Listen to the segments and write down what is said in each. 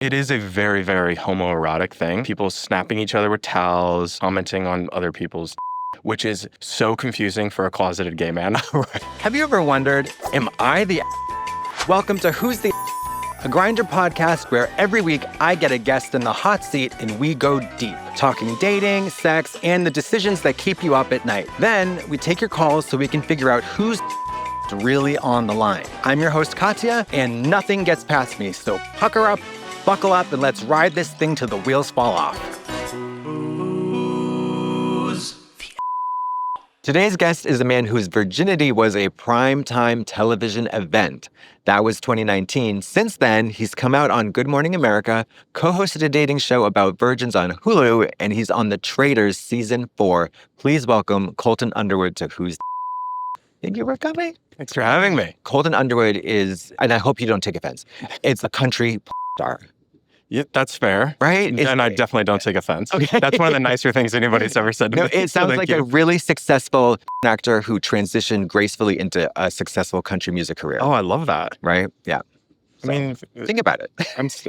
It is a very, very homoerotic thing. People snapping each other with towels, commenting on other people's, which is so confusing for a closeted gay man. Have you ever wondered, am I the Welcome to Who's the a Grindr podcast where every week I get a guest in the hot seat and we go deep, talking dating, sex, and the decisions that keep you up at night. Then we take your calls so we can figure out who's really on the line. I'm your host, Katya, and nothing gets past me, so pucker up, buckle up, and let's ride this thing till the wheels fall off. Today's guest is a man whose virginity was a primetime television event. That was 2019. Since then, he's come out on Good Morning America, co-hosted a dating show about virgins on Hulu, and he's on The Traitors Season 4. Please welcome Colton Underwood to Who's Thank you for coming. Thanks for having me. Colton Underwood is, and I hope you don't take offense, it's a country star. Yeah, that's fair. Right? And I definitely don't take offense. Okay. That's one of the nicer things anybody's ever said to me. It sounds like a really successful actor who transitioned gracefully into a successful country music career. Oh, I love that. Right? Yeah. So, I mean, think about it.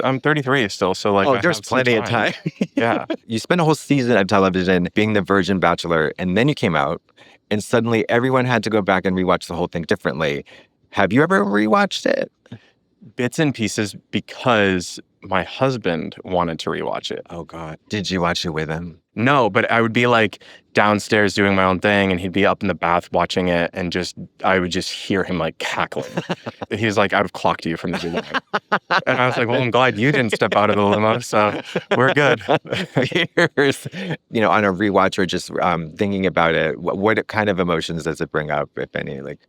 I'm 33 still, so like, there's plenty of time. Yeah. You spent a whole season of television being the virgin bachelor, and then you came out, and suddenly everyone had to go back and rewatch the whole thing differently. Have you ever rewatched it? Bits and pieces because my husband wanted to rewatch it. Oh, God. Did you watch it with him? No, but I would be like downstairs doing my own thing and he'd be up in the bath watching it and I would just hear him like cackling. He was like, I've clocked you from the beginning. And I was like, well, I'm glad you didn't step out of the limo, so we're good. Here's, on a rewatch or just thinking about it, what kind of emotions does it bring up, if any? Like,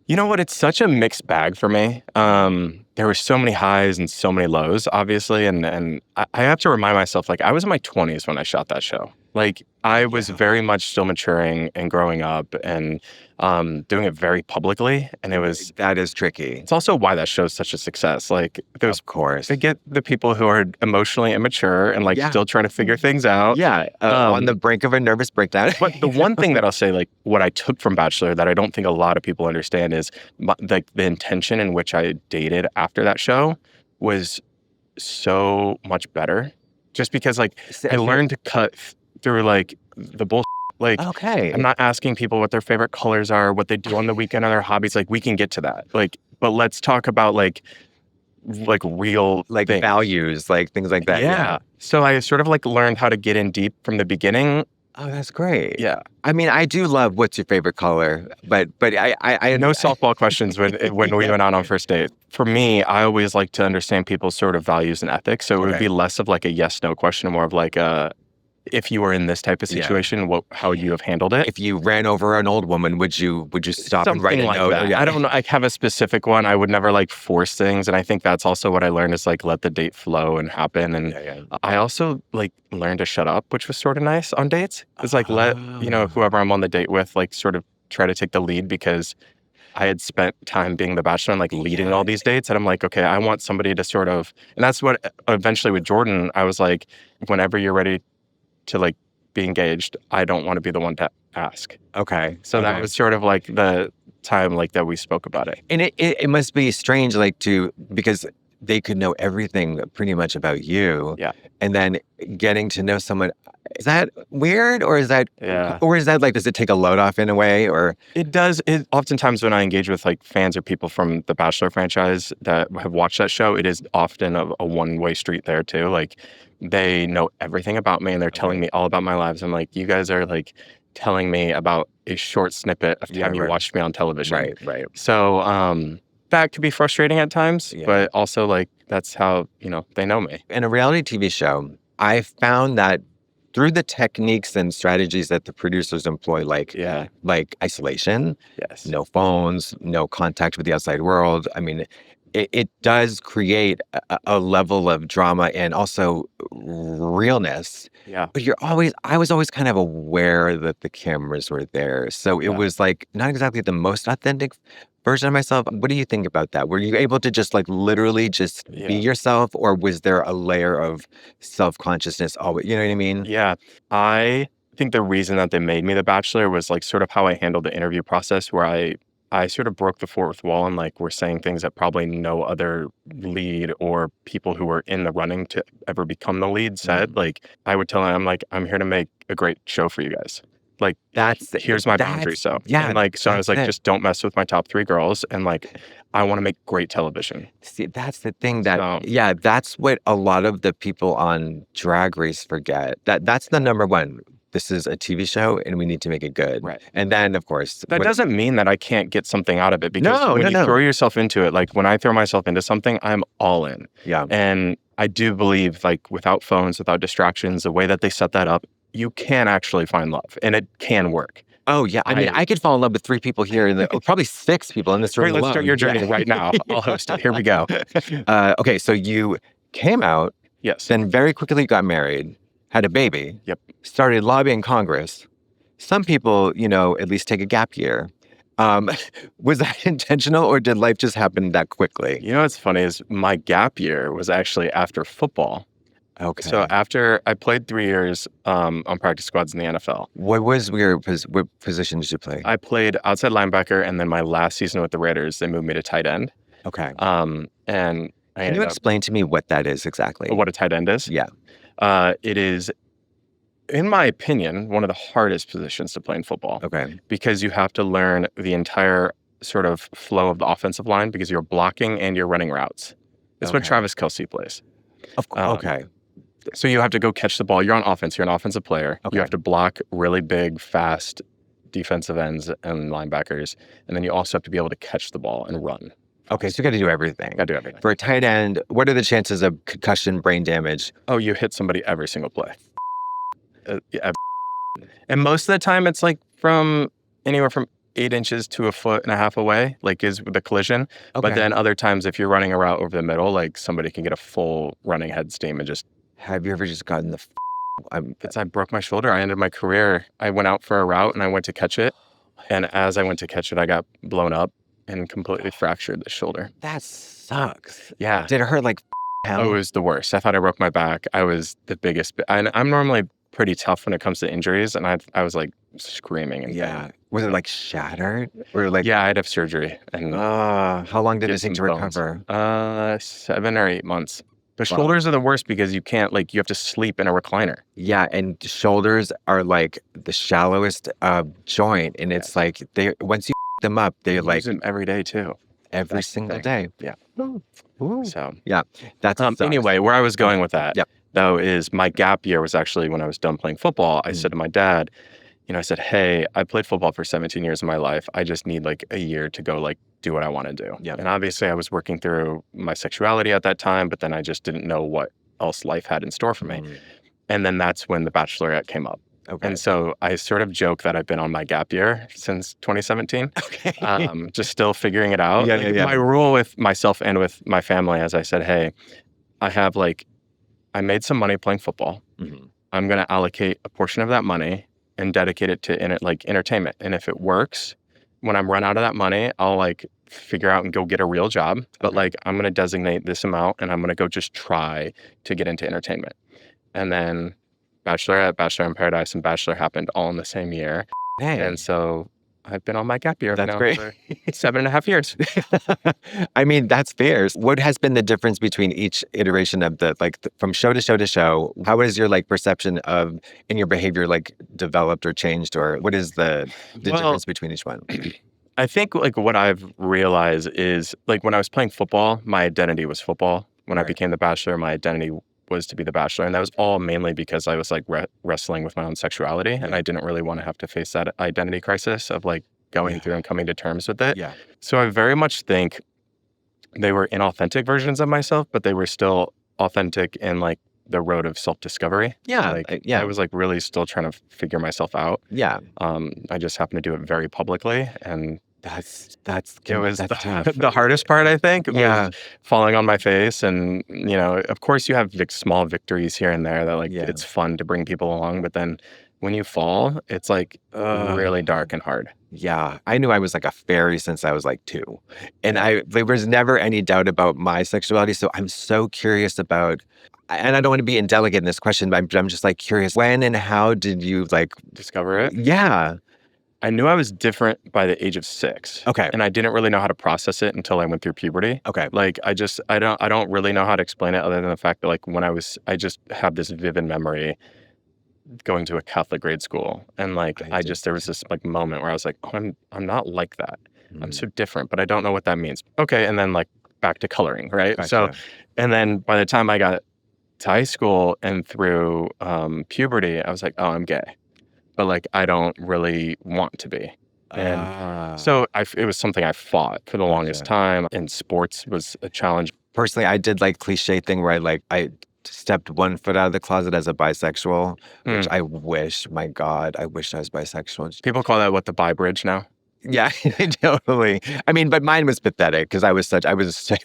you know what? It's such a mixed bag for me. There were so many highs and so many lows, obviously. And I have to remind myself, like, I was in my 20s when I shot that show. Like, I was very much still maturing and growing up and doing it very publicly. And that is tricky. It's also why that show's such a success. Like, of course. They get the people who are emotionally immature and still trying to figure things out. Yeah. On the brink of a nervous breakdown. But the one thing that I'll say, like, what I took from Bachelor that I don't think a lot of people understand is the intention in which I dated after that show was so much better. Just because, like, I learned to cut through, like, the bullshit. Like, okay. I'm not asking people what their favorite colors are, what they do on the weekend, or their hobbies. Like, we can get to that. Like, but let's talk about, like real, like, things. Values, like, things like that. Yeah. So I sort of, like, learned how to get in deep from the beginning. Oh, that's great. Yeah. I mean, I do love what's your favorite color, but I no softball questions when we went out on first date. For me, I always like to understand people's sort of values and ethics. So it would be less of like a yes/no question, more of like if you were in this type of situation, how would you have handled it? If you ran over an old woman, would you stop and write a note? That. Yeah. I don't know. I have a specific one. I would never like force things. And I think that's also what I learned is like let the date flow and happen. And I also like learned to shut up, which was sort of nice on dates. It's like let, whoever I'm on the date with, like sort of try to take the lead because I had spent time being the bachelor and like leading all these dates. And I'm like, okay, I want somebody to sort of, and that's what eventually with Jordan, I was like, whenever you're ready to like be engaged, I don't want to be the one to ask. Okay. So that was sort of like the time like that we spoke about it. And it must be strange because they could know everything pretty much about you. Yeah. And then getting to know someone, is that weird or is that like, does it take a load off in a way or? It does. Oftentimes when I engage with like fans or people from the Bachelor franchise that have watched that show, it is often a one-way street there too. Like they know everything about me and they're telling me all about my lives. I'm like, you guys are like telling me about a short snippet of time you watched me on television. Right. So, that could be frustrating at times, but also like that's how, they know me. In a reality TV show, I found that through the techniques and strategies that the producers employ, like isolation, no phones, no contact with the outside world. I mean, it does create a level of drama and also realness. Yeah. But I was always kind of aware that the cameras were there. So it was like not exactly the most authentic version of myself. What do you think about that? Were you able to just like literally just be yourself, or was there a layer of self-consciousness always? You know what I mean? Yeah. I think the reason that they made me the Bachelor was like sort of how I handled the interview process where I I sort of broke the fourth wall and like were saying things that probably no other lead or people who were in the running to ever become the lead said. Like I would tell them, I'm like, I'm here to make a great show for you guys. Like here's my boundary. So and like so I was like, just don't mess with my top 3 girls, and like I want to make great television. See, that's the thing that that's what a lot of the people on Drag Race forget. That's the number one. This is a TV show and we need to make it good. Right. And then, of course... That doesn't mean that I can't get something out of it, because when you throw yourself into it, like when I throw myself into something, I'm all in. Yeah. And I do believe like without phones, without distractions, the way that they set that up, you can actually find love and it can work. Oh, yeah. I mean, I could fall in love with 3 people here, and probably 6 people in this room. Right, let's start your journey right now. I'll host it. Here we go. Okay, so you came out. Yes. Then very quickly got married, had a baby. Yep. Started lobbying Congress. Some people, at least take a gap year. Was that intentional, or did life just happen that quickly? You know what's funny is my gap year was actually after football. Okay. So after I played 3 years on practice squads in the NFL. What position did you play? I played outside linebacker, and then my last season with the Raiders, they moved me to tight end. Okay. And Can you explain to me what that is exactly? What a tight end is? Yeah. It is, in my opinion, one of the hardest positions to play in football. Okay. Because you have to learn the entire sort of flow of the offensive line, because you're blocking and you're running routes. It's what Travis Kelce plays. Of course. Okay. So you have to go catch the ball. You're on offense. You're an offensive player. Okay. You have to block really big, fast defensive ends and linebackers. And then you also have to be able to catch the ball and run. Okay, so you got to do everything. Got to do everything. For a tight end, what are the chances of concussion, brain damage? Oh, you hit somebody every single play. And most of the time, it's like from anywhere from 8 inches to 1.5 feet away, like is the collision. Okay. But then other times, if you're running a route over the middle, like somebody can get a full running head steam and just... Have you ever just gotten the... I broke my shoulder. I ended my career. I went out for a route and I went to catch it. And as I went to catch it, I got blown up and completely fractured the shoulder. That sucks. Yeah. Did it hurt like hell? Oh, it was the worst. I thought I broke my back. I was the biggest... I'm normally pretty tough when it comes to injuries, and I was like screaming. And yeah. Was it like shattered? Or like... Yeah, I'd have surgery. And how long did it take to recover? 7 or 8 months. The shoulders are the worst because you can't, like, you have to sleep in a recliner. Yeah, and shoulders are like the shallowest joint, and it's like once you them up, they like... use them every day too. Every single day. Yeah. Ooh. So yeah, that's anyway, where I was going with that, yep. though, is my gap year was actually when I was done playing football. I said to my dad, I said, hey, I played football for 17 years of my life. I just need like a year to go like do what I want to do. Yeah. And obviously I was working through my sexuality at that time, but then I just didn't know what else life had in store for me. And then that's when The Bachelorette came up. Okay. And so I sort of joke that I've been on my gap year since 2017. Okay. Just still figuring it out. Yeah. My rule with myself and with my family, as I said, hey, I made some money playing football. Mm-hmm. I'm going to allocate a portion of that money and dedicate it to entertainment. And if it works, when I'm run out of that money, I'll like figure out and go get a real job. But like, I'm going to designate this amount and I'm going to go just try to get into entertainment. And then Bachelorette, Bachelor in Paradise, and Bachelor happened all in the same year. Hey. And so I've been on my gap year That's now great. for 7.5 years. I mean, that's fair. What has been the difference between each iteration of from show to show to show? How is your perception of and your behavior developed or changed, or what is the difference between each one? I think what I've realized is when I was playing football, my identity was football. When I became the Bachelor, my identity was to be the Bachelor, and that was all mainly because I was wrestling with my own sexuality, and I didn't really want to have to face that identity crisis of going through and coming to terms with it. Yeah. So I very much think they were inauthentic versions of myself, but they were still authentic in the road of self-discovery. Yeah. I was really still trying to figure myself out. Yeah. I just happened to do it very publicly, and that's tough. The hardest part, I think, was falling on my face. And, of course you have small victories here and there that it's fun to bring people along. But then when you fall, it's really dark and hard. Yeah. I knew I was a fairy since I was 2. And there was never any doubt about my sexuality. So I'm so curious about, and I don't want to be indelicate in this question, but I'm just curious, when and how did you discover it? Yeah. I knew I was different by the age of 6. Okay. And I didn't really know how to process it until I went through puberty. Okay. Like, I don't really know how to explain it other than the fact that, like, I just have this vivid memory going to a Catholic grade school. And, like, there was this, like, moment where I was like, "Oh, I'm not like that. I'm so different, but I don't know what that means." Okay, and then, like, back to coloring, right? So, Gotcha. and then by the time I got to high school and through, puberty, I was like, "Oh, I'm gay." But, like, I don't really want to be. And so it was something I fought for the longest Gotcha. time, and sports was a challenge. Personally, I did like cliche thing where I stepped one foot out of the closet as a bisexual, which Mm. I wish, my God, I wish I was bisexual. People call that, what, the bi bridge now? Yeah, totally. I mean, but mine was pathetic because it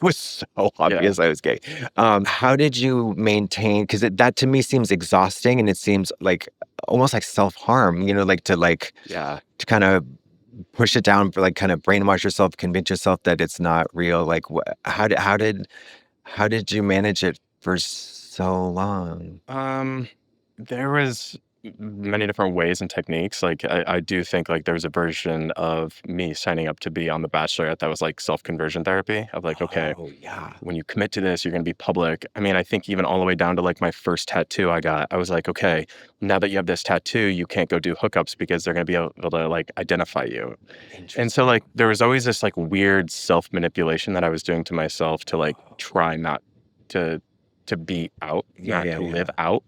was so obvious I was gay. How did you maintain? Because that to me seems exhausting, and it seems like almost like self-harm, Yeah. to kind of push it down, for like kind of brainwash yourself, convince yourself that it's not real. Like, how did you manage it for so long? There was many different ways and techniques. Like, I do think, like, there was a version of me signing up to be on The Bachelor that was like self-conversion therapy of like, okay, Oh yeah. when you commit to this, you're going to be public. I mean, I think even all the way down to like my first tattoo I was like, okay, now that you have this tattoo, you can't go do hookups because they're going to be able to like identify you. And so, like, there was always this like weird self-manipulation that I was doing to myself to like try not to be out, not to live out.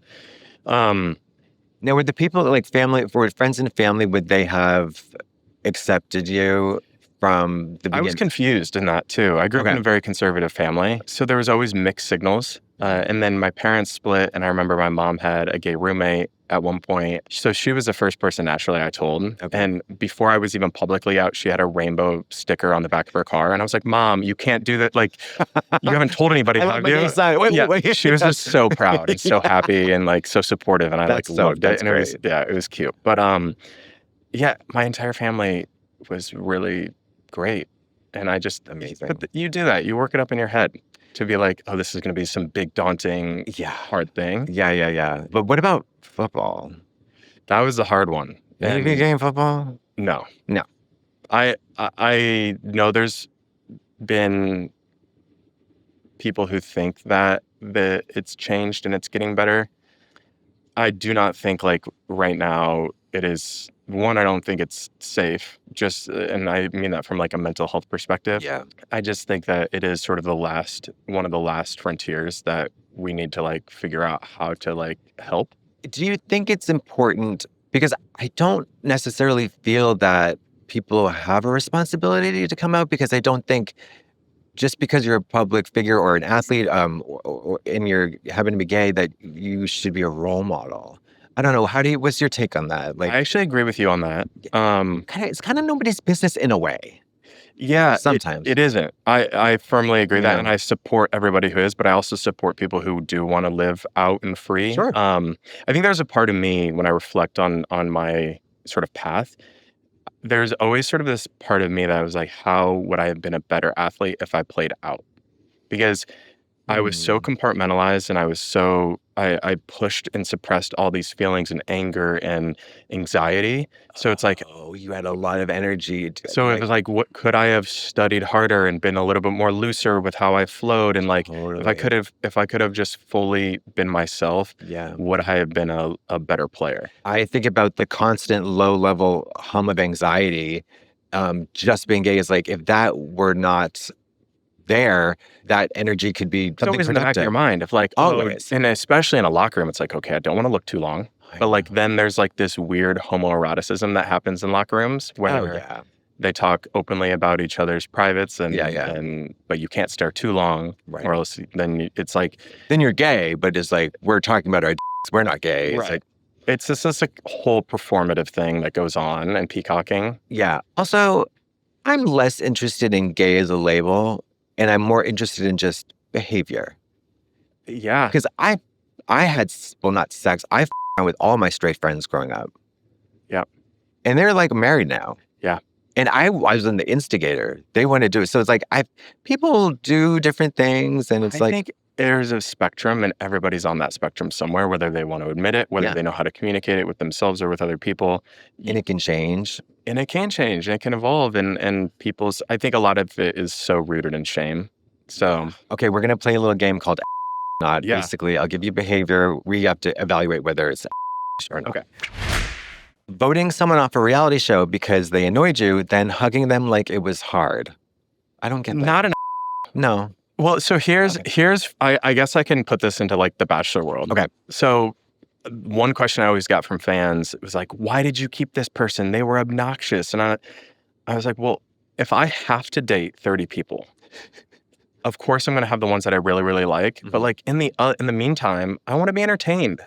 Um, Now, were the people like family, for friends and family, would they have accepted you from the I was beginning? confused in that too. I grew up in Okay. a very conservative family, so there was always mixed signals. And then my parents split, and I remember my mom had a gay roommate at one point. So she was the first person naturally I told. Okay. And before I was even publicly out, she had a rainbow sticker on the back of her car. And I was like, "Mom, you can't do that. Like, you haven't told anybody, I have love my you?" gay side. Wait. She was just so proud and so happy and like so supportive. And I like loved it. That's And great. it was cute. But yeah, my entire family was really great. And I just, Amazing. but you do that. You work it up in your head to be like, oh, this is going to be some big, daunting, Yeah. hard thing. Yeah. But what about football? That was the hard one. Did you be gay in football? No. No. I know there's been people who think that it's changed and it's getting better. I do not think like right now it is. One, I don't think it's safe. And I mean that from like a mental health perspective. Yeah. I just think that it is sort of one of the last frontiers that we need to like figure out how to like help. Do you think it's important? Because I don't necessarily feel that people have a responsibility to come out, because I don't think just because you're a public figure or an athlete, and you're happen to be gay, that you should be a role model. I don't know. What's your take on that? Like, I actually agree with you on that. it's kind of nobody's business in a way. Yeah, Sometimes. it isn't. I firmly agree that, Yeah. and I support everybody who is, but I also support people who do want to live out and free. Sure. I think there's a part of me when I reflect on my sort of path. There's always sort of this part of me that was like, how would I have been a better athlete if I played out? Because I was so compartmentalized, and I pushed and suppressed all these feelings and anger and anxiety. So it's like, Oh, you had a lot of energy. so it was like, what could I have studied harder and been a little bit more looser with how I flowed? And like, if I could have just fully been myself, Yeah. would I have been a better player? I think about the constant low level hum of anxiety. Just being gay is like, if that were not there, that energy could be It's something always in the back of your productive. mind of like, Always. and especially in a locker room, it's like, okay, I don't want to look too long. But like, then there's like this weird homoeroticism that happens in locker rooms Oh where yeah. they talk openly about each other's privates, and Yeah. but you can't stare too long, Right. or else then it's like, Then you're gay, but it's like, we're talking about our dicks, we're not gay. It's like, it's just a whole performative thing that goes on, and peacocking. yeah. Also, I'm less interested in gay as a label, and I'm more interested in just behavior. Yeah. Because I had, well, not sex, I around with all my straight friends growing up. Yep. And they're like married now. Yeah. And I wasn't the instigator. They want to do it. So it's like, people do different things, and it's I like, think there's a spectrum and everybody's on that spectrum somewhere, whether they want to admit it, whether they know how to communicate it with themselves or with other people. And it can change. And it can change and it can evolve. And people's, I think a lot of it is so rooted in shame. So, okay, we're going to play a little game called not. Yeah. Basically, I'll give you behavior. We have to evaluate whether it's or not. Okay. Voting someone off a reality show because they annoyed you, then hugging them like it was hard. I don't get that. Not an No. Well, so here's I guess I can put this into like the Bachelor world. Okay. So one question I always got from fans was like, why did you keep this person? They were obnoxious. And I was like, well, if I have to date 30 people, of course I'm going to have the ones that I really, really like. But like in the meantime, I want to be entertained.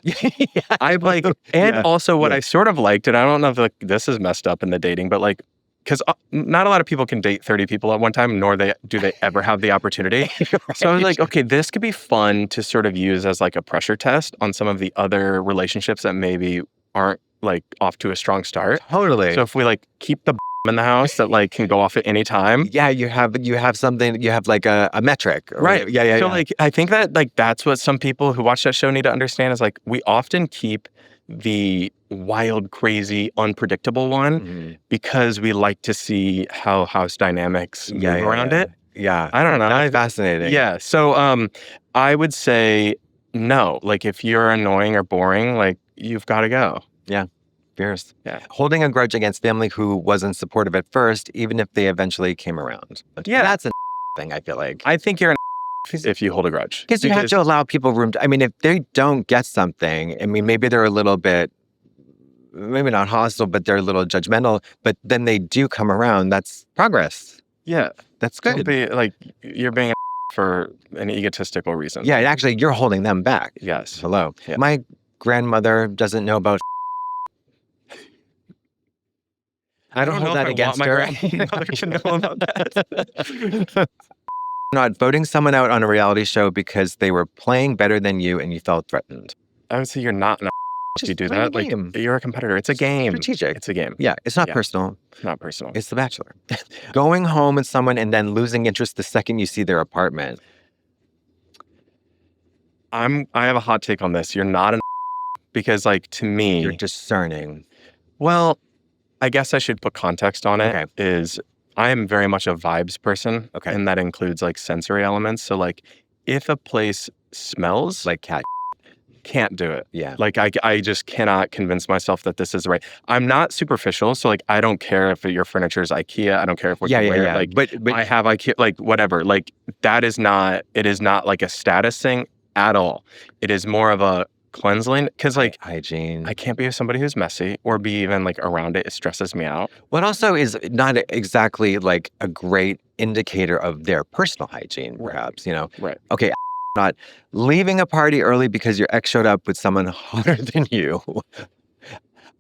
I like, and also what I sort of liked, and I don't know if like this is messed up in the dating, but like, because not a lot of people can date 30 people at one time, nor do they ever have the opportunity. So I was like, okay, this could be fun to sort of use as like a pressure test on some of the other relationships that maybe aren't like off to a strong start. Totally. So if we like keep the in the house that like can go off at any time. Yeah, you have something, you have like a metric. Right. Yeah. So like, I think that like, that's what some people who watch that show need to understand is like, we often keep the wild, crazy, unpredictable one because we like to see how house dynamics move around it. Yeah. I don't know. That's fascinating. Yeah. So I would say no. Like if you're annoying or boring, like you've got to go. Yeah. Fierce. Yeah. Holding a grudge against family who wasn't supportive at first, even if they eventually came around. Yeah. That's a thing, I feel like. I think you're an if you hold a grudge. Because you have to allow people room to, I mean, if they don't get something, I mean, maybe they're a little bit, maybe not hostile, but they're a little judgmental, but then they do come around. That's progress. Yeah. That's good. Don't be like, you're being for an egotistical reason. Yeah, and actually, you're holding them back. Yes. Hello. Yeah. My grandmother doesn't know about I don't hold that against her. grandmother to know about that. Not voting someone out on a reality show because they were playing better than you and you felt threatened. I would say you're not if you do play that. the game. Like you're a competitor. It's a game. Strategic. It's a game. Yeah, it's not personal. Not personal. It's The Bachelor. Going home with someone and then losing interest the second you see their apartment. I have a hot take on this. You're not because like to me, You're discerning. well, I guess I should put context on it. Okay. Is I am very much a vibes person. Okay. And that includes like sensory elements. So like if a place smells Like cat. can't do it. Yeah. Like I just cannot convince myself that this is right. I'm not superficial, so like I don't care if your furniture is IKEA. I don't care if what you wear. Like But I have IKEA, like whatever. Like that is not. It is not like a status thing at all. It is more of a cleansing because like hygiene. I can't be with somebody who's messy or be even like around it. It stresses me out. What also is not exactly like a great indicator of their personal hygiene, perhaps, you know? Right. Okay, not leaving a party early because your ex showed up with someone hotter than you.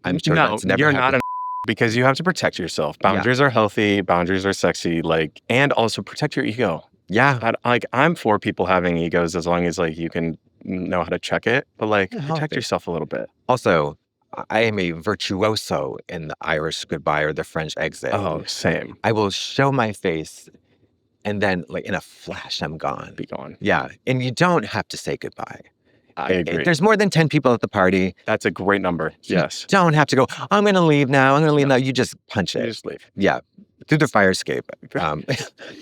I'm sure that's never you're happened. not because you have to protect yourself. Boundaries are healthy. Boundaries are sexy. Like, and also protect your ego. Yeah. I'm for people having egos as long as like you can know how to check it, but like protect healthy. yourself a little bit. Also, I am a virtuoso in the Irish goodbye or the French exit. Oh, same. I will show my face and then like in a flash, I'm gone. Be gone. Yeah. And you don't have to say goodbye. I agree. If there's more than 10 people at the party. That's a great number. Yes. You don't have to go, I'm going to leave now. I'm going to leave now. You just punch You it. just leave. Yeah. Through the fire escape.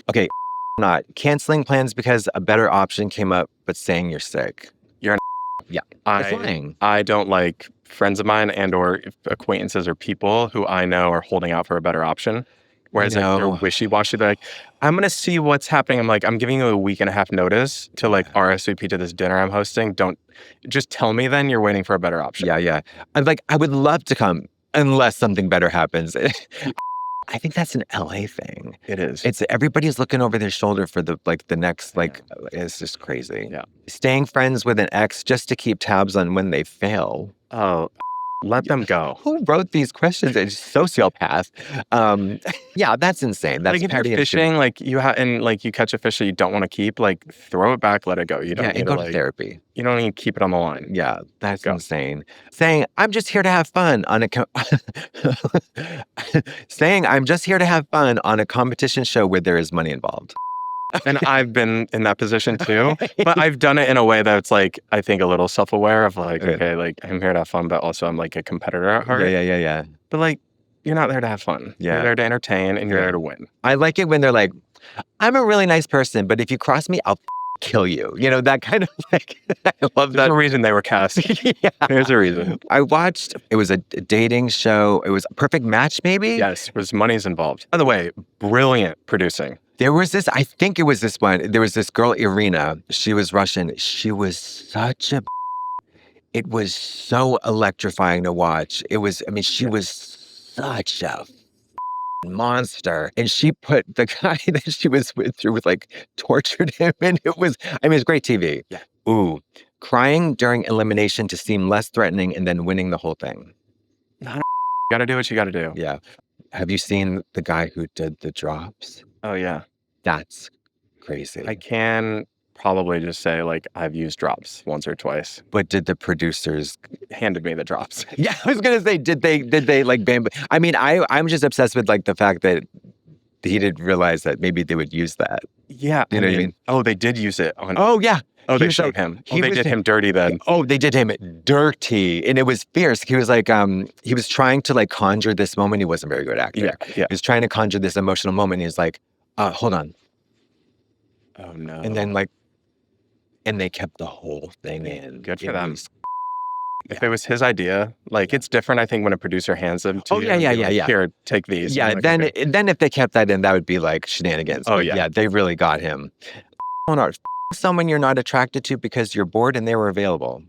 Okay. Not canceling plans because a better option came up, but saying you're sick. You're an Yeah. It's lying. I don't like friends of mine and or acquaintances or people who I know are holding out for a better option. Whereas like they're wishy-washy. They're like, I'm going to see what's happening. I'm like, I'm giving you a week and a half notice to like RSVP to this dinner I'm hosting. Don't just tell me then you're waiting for a better option. Yeah. I'm like, I would love to come unless something better happens. I think that's an LA thing. It is. It's everybody's looking over their shoulder for the next it's just crazy. Yeah. Staying friends with an ex just to keep tabs on when they fail. Oh, let them go. Who wrote these questions? It's sociopath. Yeah, that's insane. That's like if petty you're and fishing, like you and like you catch a fish that you don't want to keep, like throw it back, let it go. You don't need and go to to therapy. You don't need to keep it on the line. Yeah, that's insane. Saying I'm just here to have fun on a saying I'm just here to have fun on a competition show where there is money involved. And I've been in that position too, but I've done it in a way that's like, I think a little self-aware of like, okay, like I'm here to have fun, but also I'm like a competitor at heart. Yeah. But like, you're not there to have fun. Yeah. You're there to entertain and you're there to win. I like it when they're like, I'm a really nice person, but if you cross me, I'll kill you. You know, that kind of like, I love that. There's a reason they were cast. Yeah. There's a reason. I watched, it was a dating show. It was a Perfect Match, maybe? Yes, was money's involved. By the way, brilliant producing. There was this, I think it was this one. There was this girl, Irina. She was Russian. She was such a, it was so electrifying to watch. It was, I mean, she was such a monster. And she put the guy that she was with through with like tortured him. And it was, I mean, it's great TV. Yeah. Ooh, crying during elimination to seem less threatening and then winning the whole thing. You gotta do what you gotta do. Yeah. Have you seen the guy who did the drops? Oh, yeah. That's crazy. I can probably just say like I've used drops once or twice. But did the producers handed me the drops? Yeah, I was gonna say, did they like I mean, I'm just obsessed with like the fact that he didn't realize that maybe they would use that. Yeah. You know what I mean? Oh, they did use it on. Oh yeah. Oh, He they was showed like- him. he Oh, they was- did him dirty then. Oh, they did him dirty. And it was fierce. He was like, he was trying to like conjure this moment. He wasn't a very good actor. Yeah. He was trying to conjure this emotional moment. He was like, hold on. Oh no. And then like, and they kept the whole thing in. Good for It them. was- If it was his idea, like it's different, I think, when a producer hands them to Oh, you. yeah, and yeah, be like, yeah. Here, take these. Yeah, And I'm like, okay. then if they kept that in, that would be like shenanigans. Oh, But yeah. yeah, they really got him. Someone you're not attracted to because you're bored and they were available.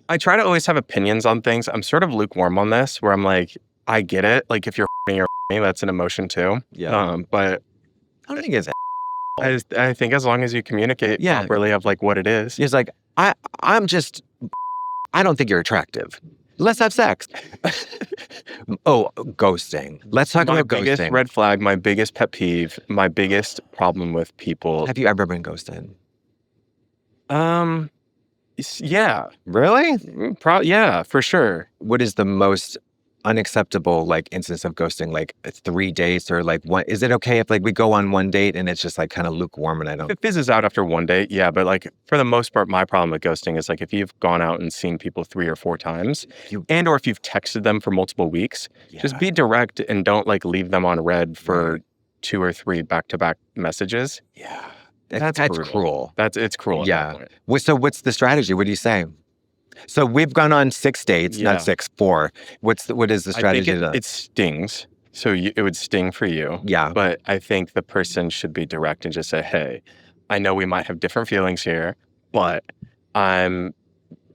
I try to always have opinions on things. I'm sort of lukewarm on this, where I'm like, I get it. Like if you're me, that's an emotion too. Yeah. But I don't think it's. I think as long as you communicate properly of like what it is. He's like, I'm just. I don't think you're attractive. Let's have sex. Oh, ghosting. Let's talk My about biggest ghosting. red flag, my biggest pet peeve, my biggest problem with people. Have you ever been ghosted? Yeah, Really? yeah, for sure. What is the most unacceptable like instance of ghosting? Like 3 dates or like one? Is it okay if like we go on one date and it's just like kind of lukewarm and I If don't? it fizzes out after one date, yeah, but like for the most part, my problem with ghosting is like if you've gone out and seen people 3 or 4 times, and or if you've texted them for multiple weeks, just be direct and don't like leave them on red for 2 or 3 back-to-back messages. Yeah. That's That's brutal. cruel. It's cruel. at that Yeah. point. So what's the strategy? What do you say? So we've gone on 6 dates, Yeah. not 6, 4. What is the strategy? I think it stings. So it would sting for you. Yeah. But I think the person should be direct and just say, hey, I know we might have different feelings here, but I'm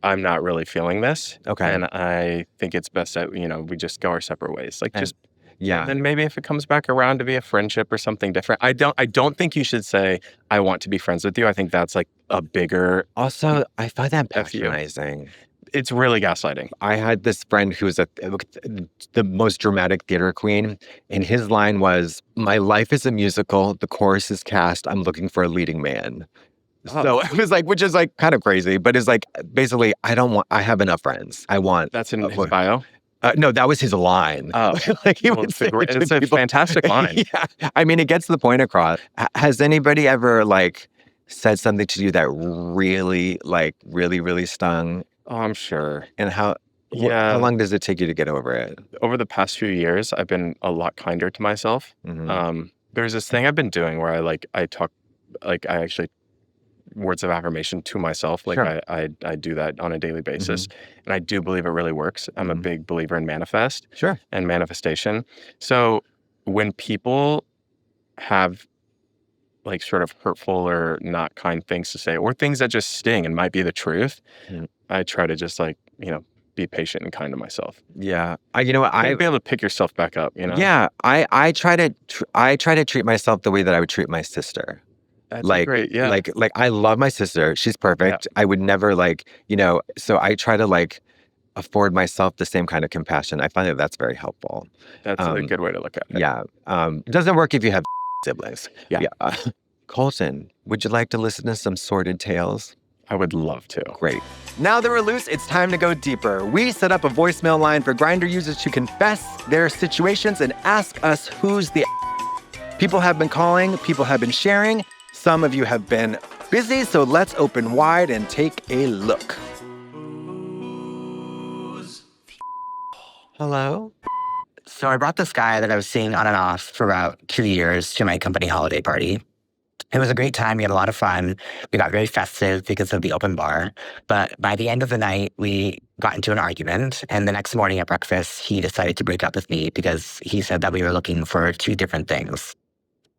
not really feeling this. Okay. And I think it's best that, we just go our separate ways. Like And- just Yeah. then maybe if it comes back around to be a friendship or something different. I don't think you should say, I want to be friends with you. I think that's like a bigger, Also, I find that F you. patronizing. it's really gaslighting. I had this friend who was the most dramatic theater queen, and his line was, "My life is a musical. The chorus is cast. I'm looking for a leading man." Oh. So it was like, which is like kind of crazy, but it's like basically, I have enough friends. I want. That's in his bio. No, that was his line. Oh. Like he Well, would say it's it to a people. fantastic line. Yeah, I mean, it gets the point across. Has anybody ever like said something to you that really stung? Oh, I'm sure. And how Yeah. long does it take you to get over it? Over the past few years, I've been a lot kinder to myself. Mhm. There's this thing I've been doing where I talk, like I actually words of affirmation to myself. Like Sure. I do that on a daily basis, and I do believe it really works. I'm a big believer in Sure. and manifestation. So when people have like sort of hurtful or not kind things to say, or things that just sting and might be the truth, Mhm. I try to just like be patient and kind to myself. Yeah. You know what? I'd be able to pick yourself back up. Yeah. I try to treat myself the way that I would treat my sister. That's Like, great. Yeah. like I love my sister. She's perfect. I would never so I try to like afford myself the same kind of compassion. I find that that's very helpful. That's a good way to look at it. Yeah. It doesn't work if you have siblings. Yeah. Colton, would you like to listen to some sordid tales? I would love to. Great. Now that we're loose, it's time to go deeper. We set up a voicemail line for Grindr users to confess their situations and ask us who's the People have been calling, people have been sharing. Some of you have been busy, so let's open wide and take a look. Hello? So I brought this guy that I was seeing on and off for about 2 years to my company holiday party. It was a great time. We had a lot of fun. We got very festive because of the open bar. But by the end of the night, we got into an argument. And the next morning at breakfast, he decided to break up with me because he said that we were looking for two different things.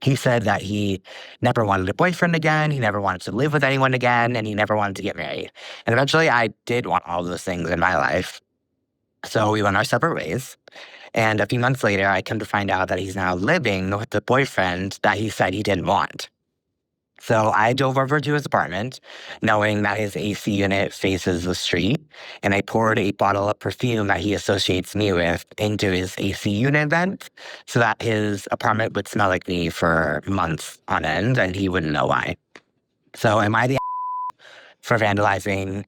He said that he never wanted a boyfriend again. He never wanted to live with anyone again. And he never wanted to get married. And eventually, I did want all those things in my life. So we went our separate ways. And a few months later, I come to find out that he's now living with the boyfriend that he said he didn't want. So I drove over to his apartment, knowing that his AC unit faces the street, and I poured a bottle of perfume that he associates me with into his AC unit vent so that his apartment would smell like me for months on end, and he wouldn't know why. So am I the for vandalizing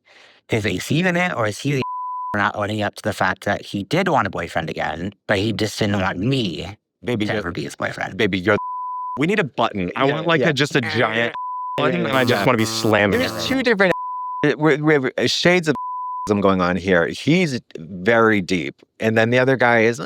his AC unit, or is he the for not owning up to the fact that he did want a boyfriend again, but he just didn't want me Baby, to ever be his boyfriend? baby, you're We need a button. I want like just a giant button, and I just want to be slamming it. There's two different we have shades of going on here. He's very deep, and then the other guy is,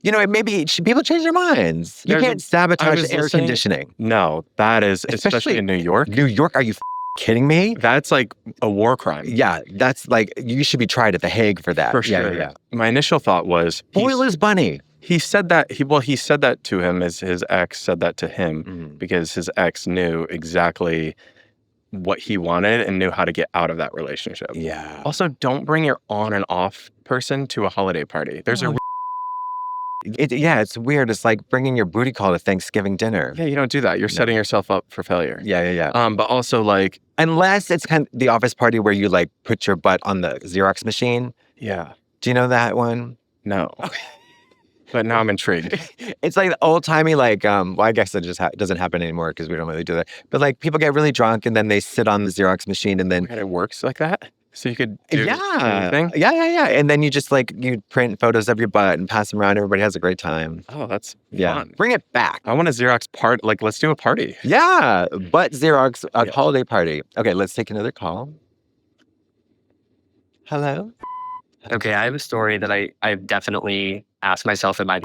maybe people change their minds. You can't sabotage air conditioning. No, that is, especially in New York. New York, are you kidding me? That's like a war crime. Yeah, that's like, you should be tried at The Hague for that. For sure. Yeah. My initial thought was, Boil his bunny. he said that, he said that to him as his ex said that to him because his ex knew exactly what he wanted and knew how to get out of that relationship. Yeah. Also, don't bring your on and off person to a holiday party. There's It's weird. It's like bringing your booty call to Thanksgiving dinner. you don't do that. You're setting yourself up for failure. Yeah. But also like, Unless it's kind of the office party where you like put your butt on the Xerox machine. yeah, Do you know that one? no. But now I'm intrigued. It's like the old timey, like, well, I guess it just doesn't happen anymore because we don't really do that. But like people get really drunk and then they sit on the Xerox machine and then. And it works like that? So you could do Yeah. anything? Yeah. And then you just like, you print photos of your butt and pass them around. Everybody has a great time. Oh, that's Yeah. fun. Bring it back. I want a Xerox part. Like, let's do a party. Yeah. But Xerox, holiday party. Okay, let's take another call. Hello? Okay, I have a story that I've definitely asked myself, am I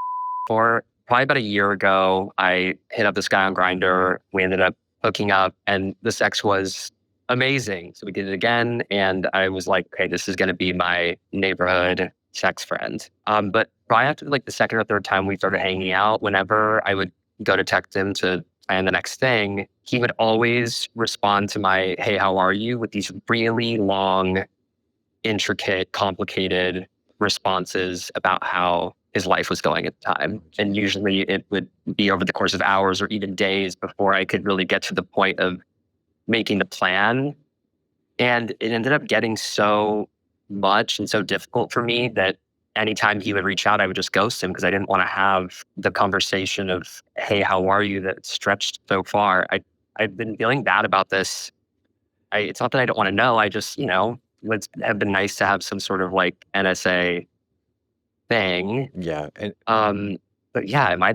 for? Probably about a year ago, I hit up this guy on Grindr. We ended up hooking up, and the sex was amazing. So we did it again, and I was like, okay, this is going to be my neighborhood sex friend. But probably after like the second or third time we started hanging out, whenever I would go to text him to plan the next thing, he would always respond to my, hey, how are you? With these really long, intricate, complicated responses about how his life was going at the time. And usually it would be over the course of hours or even days before I could really get to the point of making the plan. And it ended up getting so much and so difficult for me that anytime he would reach out, I would just ghost him because I didn't want to have the conversation of, hey, how are you, that stretched so far. I've been feeling bad about this. It's not that I don't want to know. I just, would have been nice to have some sort of like NSA thing. Yeah. And, But yeah, am I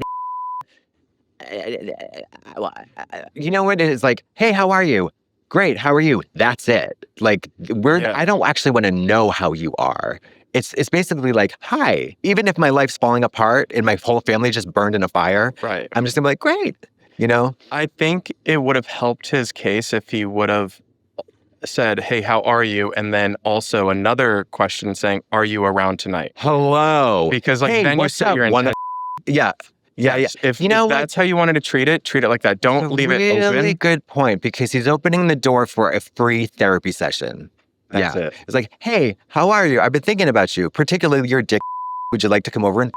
you know what? It's like, hey, how are you? Great. How are you? That's it. Like I don't actually want to know how you are. It's basically like, hi. Even if my life's falling apart and my whole family just burned in a fire, Right. I'm just gonna be like, great. I think it would have helped his case if he would have said, hey, how are you? And then also another question saying, are you around tonight? Hello. Because like Hey, then you what's set up? your intent. Yeah. If what? that's how you wanted to treat it like that. Don't leave it Really open. good point, because he's opening the door for a free therapy session. That's it. It's like, hey, how are you? I've been thinking about you, particularly your dick. Would you like to come over and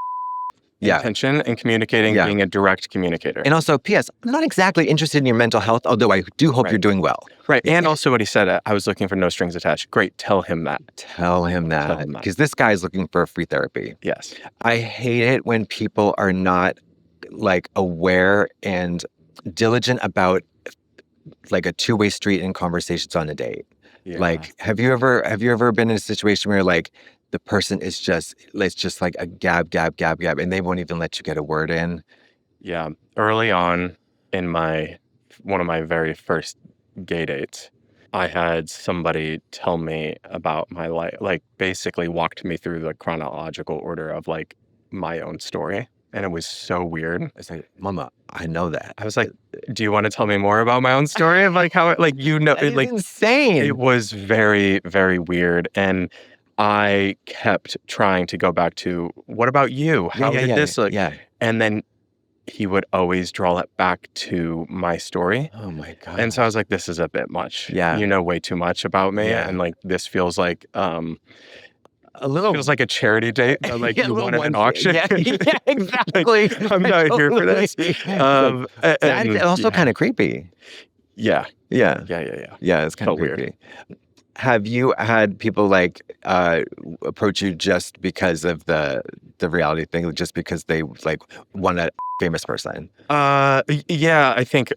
Intention and communicating, being a direct communicator. And also, P.S., I'm not exactly interested in your mental health, although I do hope you're doing well. Right. And also what he said, I was looking for no strings attached. Great. Tell him that. Tell him that. Because this guy is looking for free therapy. Yes. I hate it when people are not like aware and diligent about like a two-way street in conversations on a date. Yeah. Like, have you ever been in a situation where like the person is just, it's just like a gab, and they won't even let you get a word in? Yeah. Early on in one of my very first gay dates, I had somebody tell me about my life, like basically walked me through the chronological order of like my own story. And it was so weird. It's like, Mama, I know that. I was like, do you want to tell me more about my own story of like how, like, That is like insane. it was very, very weird. And I kept trying to go back to, what about you? How did this look? Yeah. And then he would always draw it back to my story. Oh my God. And so I was like, this is a bit much. Yeah. You know way too much about me. Yeah. And like, this feels like, a little feels like a charity date, but like Yeah, a you little won at an onesie. auction. Yeah, exactly. Like, I'm not here for this. That's And also kind of creepy. yeah, Yeah. yeah. Yeah, it's kind of Felt weird. creepy. Have you had people like approach you just because of the reality thing, just because they like want a famous person? Yeah, I think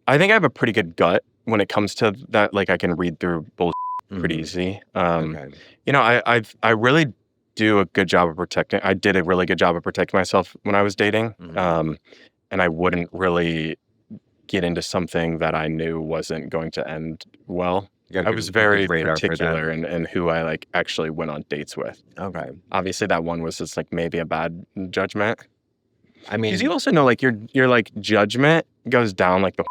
I have a pretty good gut when it comes to that. Like I can read through bullshit pretty easy. Okay. You know, I really do a good job of protecting. I did a really good job of protecting myself when I was dating. And I wouldn't really get into something that I knew wasn't going to end well. You got I a was good very radar for that. particular in who I like actually went on dates with. Okay. Obviously, that one was just like maybe a bad judgment. I mean, Because you also know like your like judgment goes down like the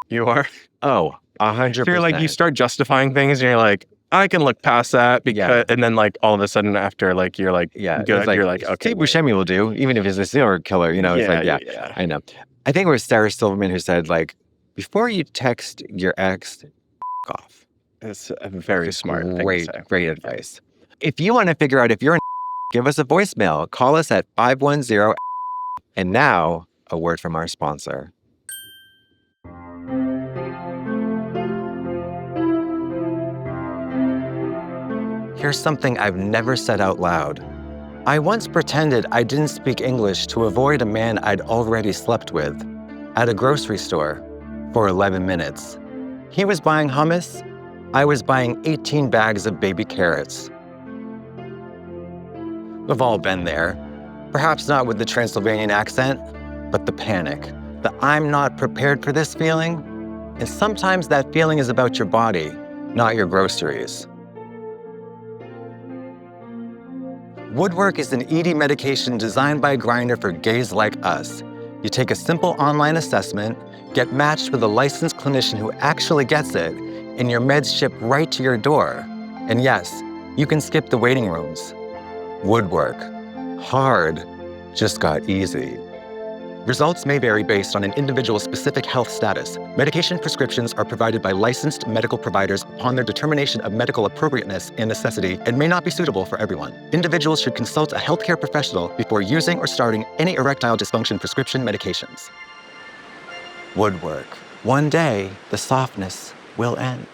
you are. oh, 100%. If you're like you start justifying things and you're like, I can look past that because and then like all of a sudden after like you're like Yeah, good, it's like, you're like okay. Steve Buscemi will do, even if he's a serial killer. You know, it's like yeah. I know. I think it was Sarah Silverman who said like, before you text your ex, off. It's a very smart thing to say. Great advice. If you want to figure out if you're give us a voicemail. Call us at 510. And now, a word from our sponsor. Here's something I've never said out loud. I once pretended I didn't speak English to avoid a man I'd already slept with at a grocery store for 11 minutes. He was buying hummus. I was buying 18 bags of baby carrots. We've all been there. Perhaps not with the Transylvanian accent, but the panic, the I'm not prepared for this feeling. And sometimes that feeling is about your body, not your groceries. WoodWork is an ED medication designed by Grindr for gays like us. You take a simple online assessment, get matched with a licensed clinician who actually gets it, and your meds ship right to your door. And yes, you can skip the waiting rooms. WoodWork. Hard just got easy. Results may vary based on an individual's specific health status. Medication prescriptions are provided by licensed medical providers upon their determination of medical appropriateness and necessity and may not be suitable for everyone. Individuals should consult a healthcare professional before using or starting any erectile dysfunction prescription medications. WoodWork. One day, the softness will end.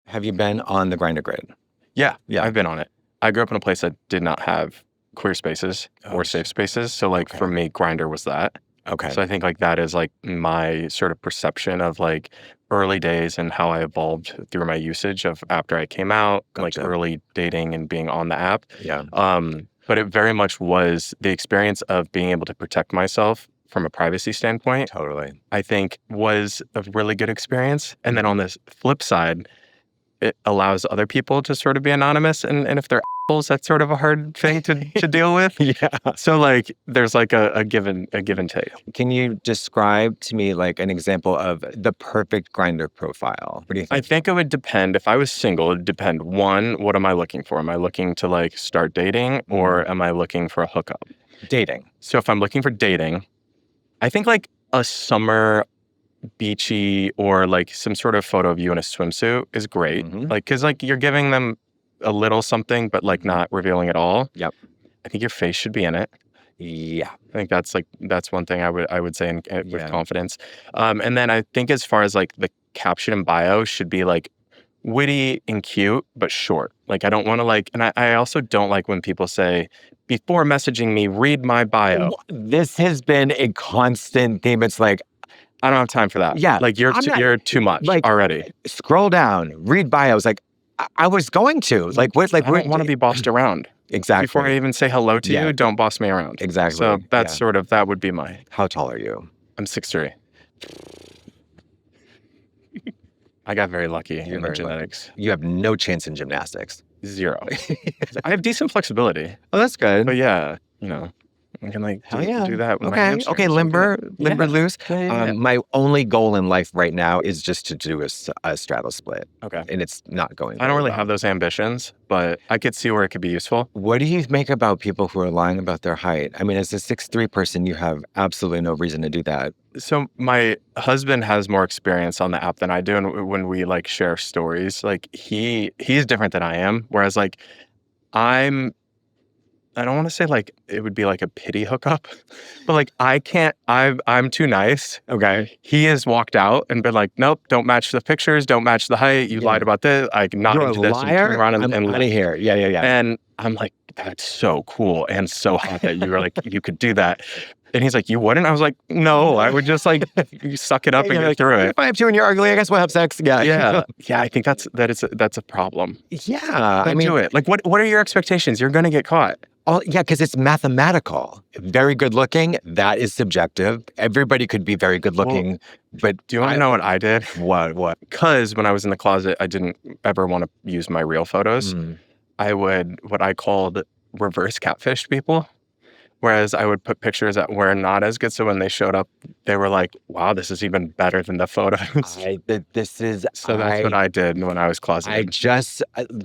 Have you been on the Grindr grid? Yeah, I've been on it. I grew up in a place that did not have queer spaces or safe spaces. So like for me, Grindr was that. Okay. So I think like that is like my sort of perception of like early days and how I evolved through my usage of after I came out, like early dating and being on the app. Yeah. But it very much was the experience of being able to protect myself from a privacy standpoint. Totally. I think was a really good experience. And then on this flip side, it allows other people to sort of be anonymous. And if they're assholes, that's sort of a hard thing to deal with. Yeah. So like there's like a give and take. Can you describe to me like an example of the perfect Grindr profile? What do you think? I think it would depend. If I was single, it'd depend. One, what am I looking for? Am I looking to like start dating or am I looking for a hookup? Dating. So if I'm looking for dating, I think like a summer beachy or like some sort of photo of you in a swimsuit is great. Like, cause like you're giving them a little something, but like not revealing it all. Yep. I think your face should be in it. Yeah. I think that's one thing I would say with confidence. And then I think as far as like the caption and bio should be like witty and cute, but short. Like I don't want to like, and I also don't like when people say, before messaging me, read my bio. This has been a constant theme. It's like, I don't have time for that. Yeah. Like you're too much like, already. Scroll down, read bios. Like, I was going to. Like, what? Like, I don't want to be bossed around. Exactly. Before I even say hello to you, don't boss me around. Exactly. So that's sort of, that would be my... How tall are you? I'm 6'3". I got very lucky in the genetics. You have no chance in gymnastics. 0. I have decent flexibility. Oh, that's good. But yeah, you know, I can like do that with my Okay, hamstrings. limber loose. Yeah. My only goal in life right now is just to do a straddle split. Okay. And it's not going I don't really well. have those ambitions, but I could see where it could be useful. What do you make about people who are lying about their height? I mean, as a 6'3" person, you have absolutely no reason to do that. So my husband has more experience on the app than I do, and when we like share stories, like he's different than I am. Whereas like I don't want to say like it would be like a pity hookup, but like I'm too nice. Okay. He has walked out and been like, nope, don't match the pictures, don't match the height. You lied about this. I'm not You're into a this. liar? And turn around and I'm out of here. Yeah. And I'm like, that's so cool and so hot that you were like, you could do that. And he's like, you wouldn't? I was like, no, I would just like you suck it up and get through it. If I have two and you're ugly, I guess we'll have sex. Yeah. Yeah. I think that's a problem. Yeah. I mean, do it. Like, what are your expectations? You're gonna get caught. Yeah, because it's mathematical. Very good looking, that is subjective. Everybody could be very good looking, but do you want to know what I did? What? Because when I was in the closet, I didn't ever want to use my real photos. I would what I called reverse catfish people. Whereas I would put pictures that were not as good. So when they showed up, they were like, wow, this is even better than the photos. So that's what I did when I was closeted.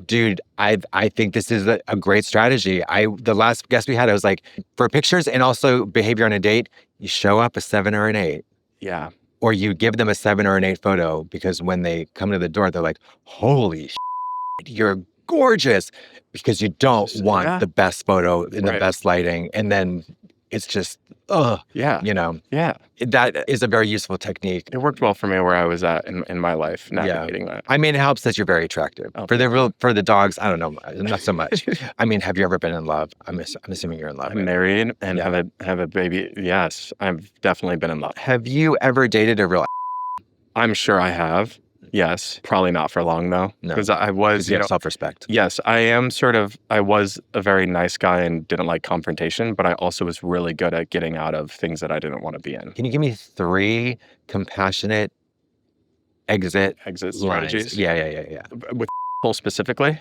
Dude, I think this is a great strategy. The last guest we had, I was like, for pictures and also behavior on a date, you show up a 7 or an 8. Yeah. Or you give them a 7 or an 8 photo because when they come to the door, they're like, holy shit, you're gorgeous, because you don't want the best photo in the best lighting. And then it's just, you know. Yeah. That is a very useful technique. It worked well for me where I was at in my life, navigating that. I mean, it helps that you're very attractive. For the dogs, I don't know, not so much. I mean, have you ever been in love? I'm assuming you're in love. I'm married and have a baby. Yes, I've definitely been in love. Have you ever dated a real? I'm sure I have. Yes, probably not for long though. No, because I was, you have self-respect. Yes, I was a very nice guy and didn't like confrontation, but I also was really good at getting out of things that I didn't want to be in. Can you give me 3 compassionate exit strategies? Yeah. With specifically?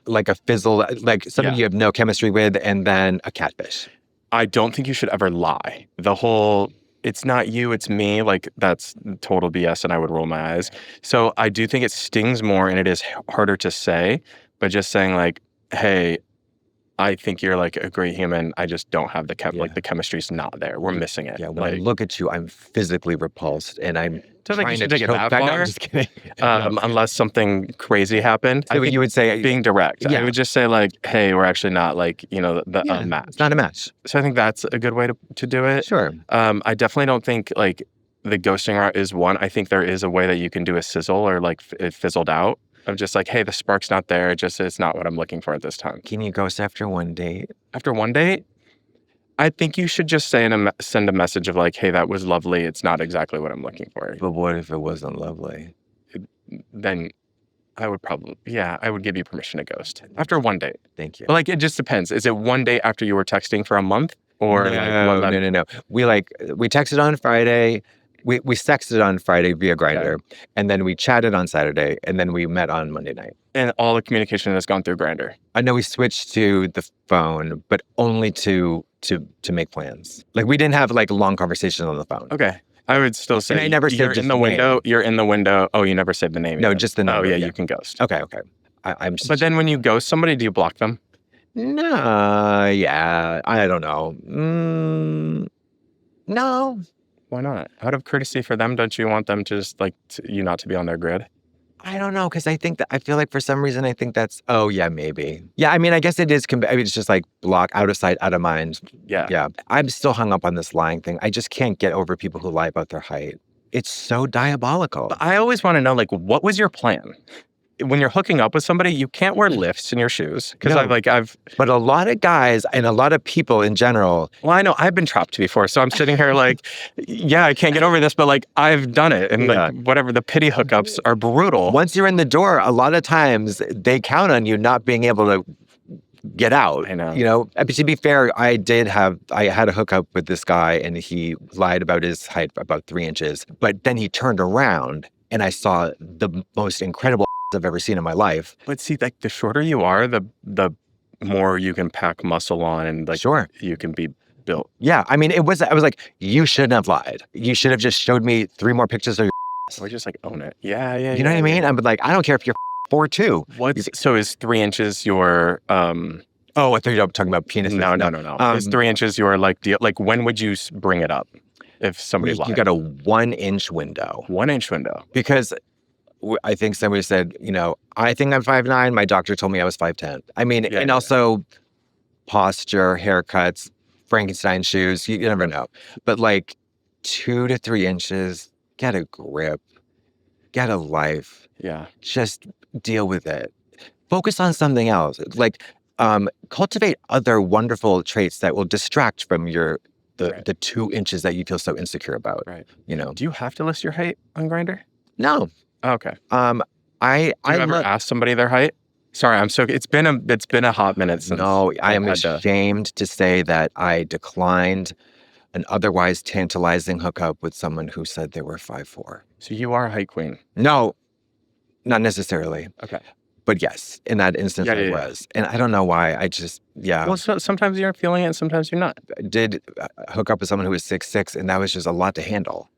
Like a fizzle, like somebody you have no chemistry with, and then a catfish. I don't think you should ever lie. The whole... it's not you, it's me. Like, that's total BS, and I would roll my eyes. So I do think it stings more, and it is harder to say, but just saying like, hey, I think you're like a great human. I just don't have like the chemistry's not there. We're missing it. Yeah, when I look at you, I'm physically repulsed, and I'm trying to take it that far. No, far. I'm just kidding. Unless something crazy happened. So you would say being direct. I would just say like, hey, we're actually not like, the match. It's not a match. So I think that's a good way to do it. Sure. I definitely don't think like the ghosting route is one. I think there is a way that you can do a sizzle or like it fizzled out of just like, hey, the spark's not there. It's not what I'm looking for at this time. Can you ghost after one date? After one date? I think you should just send a message of like, hey, that was lovely. It's not exactly what I'm looking for. But what if it wasn't lovely? Then I would I would give you permission to ghost after one date. Thank you. But like, it just depends. Is it one date after you were texting for a month? Or No. We texted on Friday. We sexted on Friday via Grindr, and then we chatted on Saturday, and then we met on Monday night. And all the communication has gone through Grindr. I know we switched to the phone, but only to make plans. Like, we didn't have like long conversations on the phone. Okay. I would still say, and I never you're in the window. You're in the window. Oh, you never saved the name. No, just the number. Oh, yeah, you can ghost. Okay. But then when you ghost somebody, do you block them? No, yeah, I don't know. No. Why not? Out of courtesy for them, don't you want them to just like you not to be on their grid? I don't know, because I feel like for some reason I think that's, maybe. Yeah, I mean, I guess it is, it's just like block, out of sight, out of mind. Yeah. I'm still hung up on this lying thing. I just can't get over people who lie about their height. It's so diabolical. But I always want to know, like, what was your plan? when you're hooking up with somebody, you can't wear lifts in your shoes because No. But a lot of guys and a lot of people in general. Well, I know I've been trapped before, so I'm sitting here like, yeah, I can't get over this, but like I've done it, and like whatever, the pity hookups are brutal. Once you're in the door, a lot of times they count on you not being able to get out. I know. You know, but to be fair, I had a hookup with this guy, and he lied about his height about 3 inches, but then he turned around and I saw the most incredible I've ever seen in my life. But see, like the shorter you are, the more you can pack muscle on, and like you can be built. Yeah, I mean, I was like, you shouldn't have lied. You should have just showed me 3 more pictures of your Or just like own it. Yeah. You know what I mean? I'm like, I don't care if you're 4'2". So is 3 inches your Oh, I thought you were talking about penis. No. Is 3 inches your like deal? Like when would you bring it up if somebody lied? You got a 1-inch window. 1-inch window. Because I think somebody said, you know, I think I'm 5'9". My doctor told me I was 5'10". I mean, and also posture, haircuts, Frankenstein shoes, you never know. But like 2 to 3 inches, get a grip, get a life. Yeah. Just deal with it. Focus on something else. Like cultivate other wonderful traits that will distract from the 2 inches that you feel so insecure about. Right. You know. Do you have to list your height on Grindr? No. Oh, okay. I ever asked somebody their height? Sorry, it's been a hot minute since. No, I am ashamed to say that I declined an otherwise tantalizing hookup with someone who said they were 5'4". So you are a height queen? No, not necessarily. Okay. But yes, in that instance I was. And I don't know why. I just, Well, so sometimes you're feeling it and sometimes you're not. I did hook up with someone who was 6'6", and that was just a lot to handle.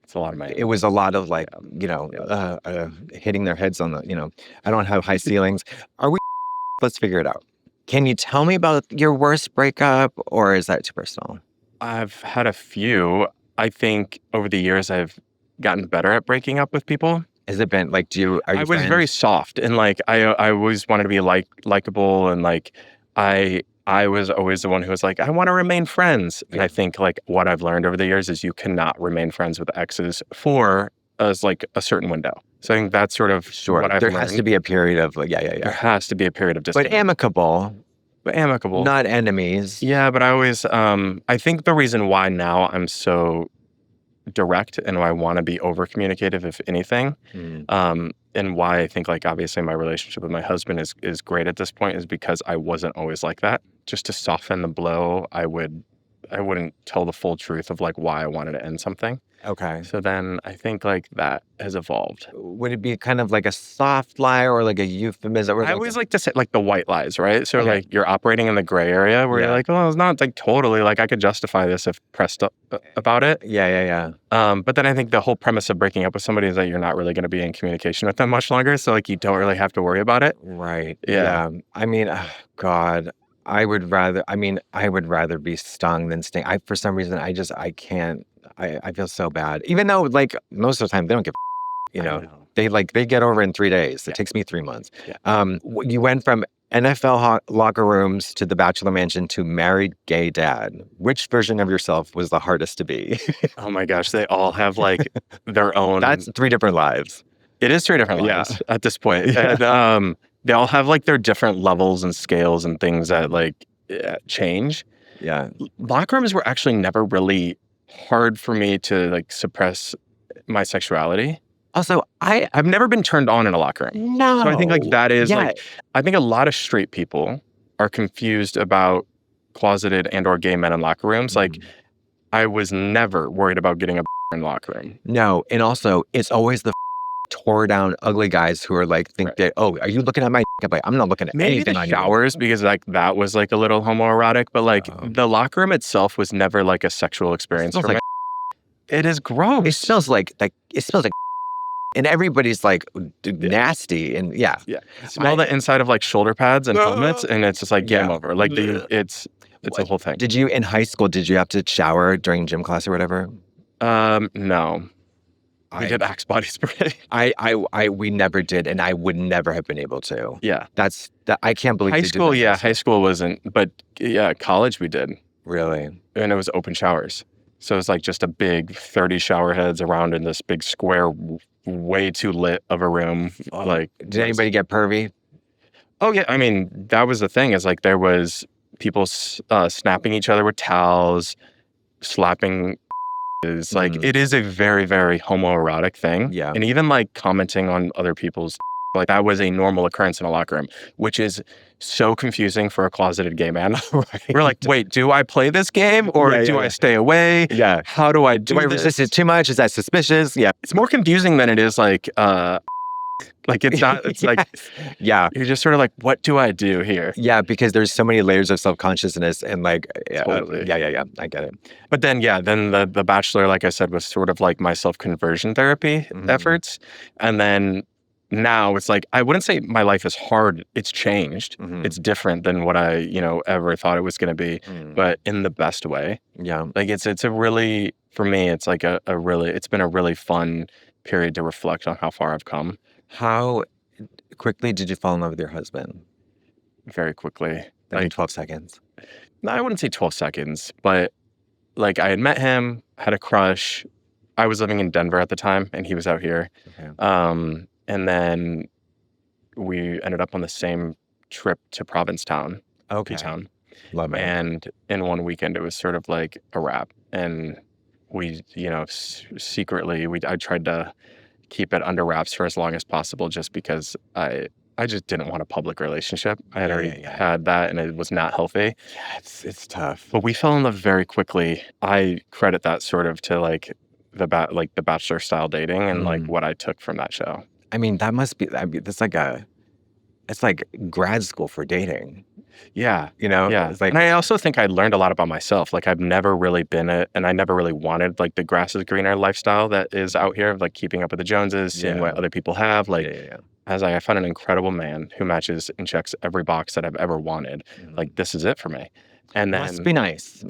It's a lot of money. It was a lot of like, hitting their heads on the, I don't have high ceilings. Are we? Let's figure it out. Can you tell me about your worst breakup, or is that too personal? I've had a few. I think over the years I've gotten better at breaking up with people. Has it been like, I was very soft, and like I always wanted to be likable, and like I was always the one who was like, I want to remain friends. And I think like what I've learned over the years is you cannot remain friends with exes for like a certain window. So I think that's sort of what I've learned. There has to be a period of like, There has to be a period of distance. But amicable. Not enemies. Yeah, but I always, I think the reason why now I'm so direct and why I want to be over communicative, if anything, and why I think like obviously my relationship with my husband is great at this point is because I wasn't always like that. Just to soften the blow, I wouldn't tell the full truth of like why I wanted to end something. Okay. So then I think like that has evolved. Would it be kind of like a soft lie or like a euphemism? I always like to say like the white lies, right? So like you're operating in the gray area where you're like, oh, it's not like totally like I could justify this if pressed up about it. Yeah. But then I think the whole premise of breaking up with somebody is that you're not really going to be in communication with them much longer. So like you don't really have to worry about it. Right. Yeah. I mean, God, I would rather be stung than sting. For some reason, I can't. I feel so bad. Even though, like, most of the time, they don't give a They get over in 3 days. It takes me 3 months. Yeah. You went from NFL locker rooms to the Bachelor mansion to married gay dad. Which version of yourself was the hardest to be? Oh, my gosh. They all have, like, their own... That's 3 different lives. It is 3 different lives at this point. Yeah. And, they all have, like, their different levels and scales and things that, like, change. Yeah. Locker rooms were actually never really hard for me to like suppress my sexuality. Also, I've never been turned on in a locker room. No. So I think like that is like, I think a lot of straight people are confused about closeted and or gay men in locker rooms. Like I was never worried about getting a in the locker room. No. And also it's always the tore down ugly guys who are like, that, oh, are you looking at my I'm like, I'm not looking at anything on showers because like that was like a little homoerotic, but like the locker room itself was never like a sexual experience for me. It is gross. It smells like and everybody's like nasty and smell the inside of like shoulder pads and helmets and it's just like game over. Like it's a whole thing. Did you in high school, did you have to shower during gym class or whatever? No. We did Axe body spray. We never did, and I would never have been able to. Yeah. I can't believe high school. Yeah, high school wasn't, but yeah, college we did. Really? And it was open showers. So it's like just a big 30 shower heads around in this big square, way too lit of a room. Like, Did anybody get pervy? oh yeah, I mean, that was the thing, is like there was people snapping each other with towels, slapping. Is like it is a very, very homoerotic thing. Yeah. And even like commenting on other people's, like that was a normal occurrence in a locker room, which is so confusing for a closeted gay man. Right. We're like, wait, do I play this game or do I stay away? Yeah. How do I do I this? resist it too much? Is that suspicious? Yeah. It's more confusing than it is like it's not, it's like, yeah. you're just sort of like, what do I do here? Yeah, because there's so many layers of self-consciousness and like, Totally. yeah, I get it. But then, then the Bachelor, like I said, was sort of like my self-conversion therapy efforts. And then now it's like, I wouldn't say my life is hard. It's changed. It's different than what I, ever thought it was going to be, but in the best way. Yeah. Like it's a really, for me, it's like it's been a really fun period to reflect on how far I've come. How quickly did you fall in love with your husband? Very quickly. Like 12 seconds. No, I wouldn't say 12 seconds, but like I had met him, had a crush. I was living in Denver at the time and he was out here. Okay. And then we ended up on the same trip to Provincetown, P-Town. Love it. And in one weekend, it was sort of like a wrap. And we, secretly, I tried to keep it under wraps for as long as possible just because I just didn't want a public relationship. I had already had that and it was not healthy. Yeah, it's tough. But we fell in love very quickly. I credit that sort of to like the Bachelor style dating and like what I took from that show. I mean, that must be, it's like grad school for dating. Yeah. Yeah. It's like, and I also think I learned a lot about myself. Like I've never really been and I never really wanted like the grass is greener lifestyle that is out here of like keeping up with the Joneses, seeing what other people have. Like as I found an incredible man who matches and checks every box that I've ever wanted. Like this is it for me. And then must be nice.